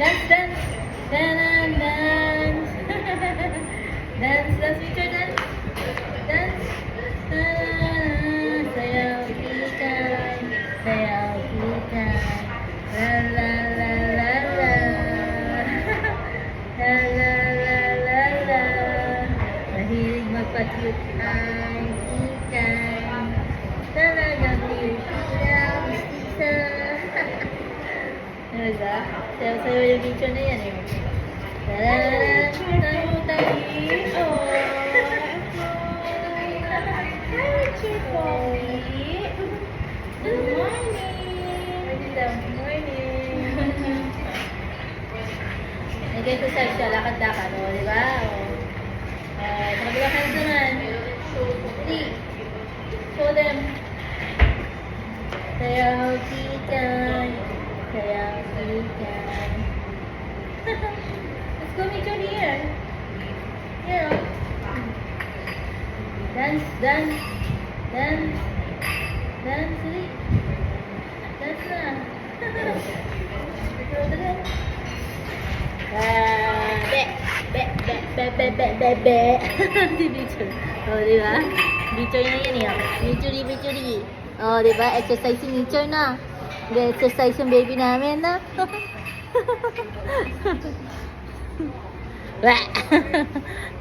Dance, dance. Dance, dance. Dance, dance, Victor, dance. Dance. Sayaw kita. Sayaw kita. La la la la la. La la la la la. Mahilig magpa-cute ang ikan. Talagang siya isa. Diba? Sayo-sayo yung video na yan eh. Tararan! Tayo-tayo! Oh! Hi, Chipoy! Good morning! Good morning! Nag-exercise siya, lakad-lakad. O, diba? O. Sa kabilang hands naman. 3. Show them. Sayaw kita. Sayaw kita. Let's go meet you here. Here, oh. Dance, dance. Dance. Dance, really. Dance na. Be. Si Bichur. O, diba? Bichur na yan eh. Bichuri. O, diba? Exercise si Bichur na. Nag-exercise yung baby namin na.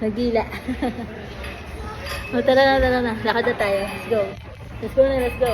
Nagila. O, tara na. Lakad na tayo. Let's go. Let's go.